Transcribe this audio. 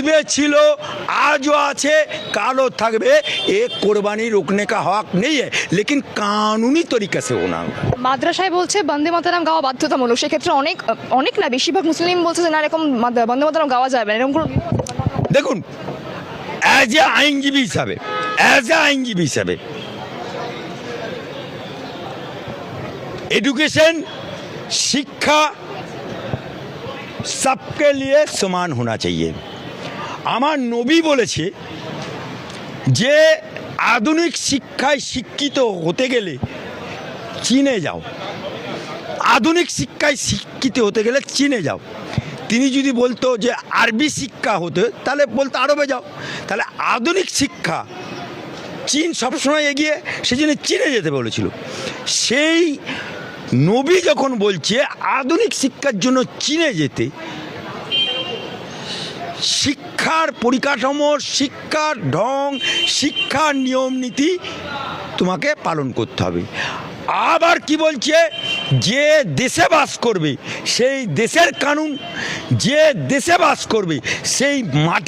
পূর্বে ছিল, आजो আছে, कालो থাকবে। एक कुर्बानी रोकने का हक नहीं है, लेकिन कानूनी तरीके से होना होगा। মাদ্রাসায় বলছে বন্দে মাতরম গাওয়া বাধ্যতামূলক, সেক্ষেত্রে অনেক অনেক না বেশিরভাগ মুসলিম বলছে যে না এরকম বন্দে মাতরম গাওয়া যাবে না, এরকম কোনো নিয়ম আছে? দেখুন, অ্যাজ এ আইনজীবী হিসাবে एजुकेशन शिक्षा सबके लिए समान होना चाहिए। আমার নবী বলেছে যে আধুনিক শিক্ষায় শিক্ষিত হতে গেলে চীনে যাও, আধুনিক শিক্ষায় শিক্ষিত হতে গেলে চীনে যাও। তিনি যদি বলতো যে আরবি শিক্ষা হতে, তাহলে বলতো আরবে যাও। তাহলে আধুনিক শিক্ষা চীন সবসময় এগিয়ে, সেজন্য চীনে যেতে বলেছিল। সেই নবী যখন বলছে আধুনিক শিক্ষার জন্য চীনে যেতে, শিক্ষার পরিকাঠামো, শিক্ষার ঢং, শিক্ষার নিয়ম নীতি তোমাকে পালন করতে হবে। আবার কি বলছে, যে দেশে বাস করবে সেই দেশের কানুন, যে দেশে বাস করবে সেই মাটি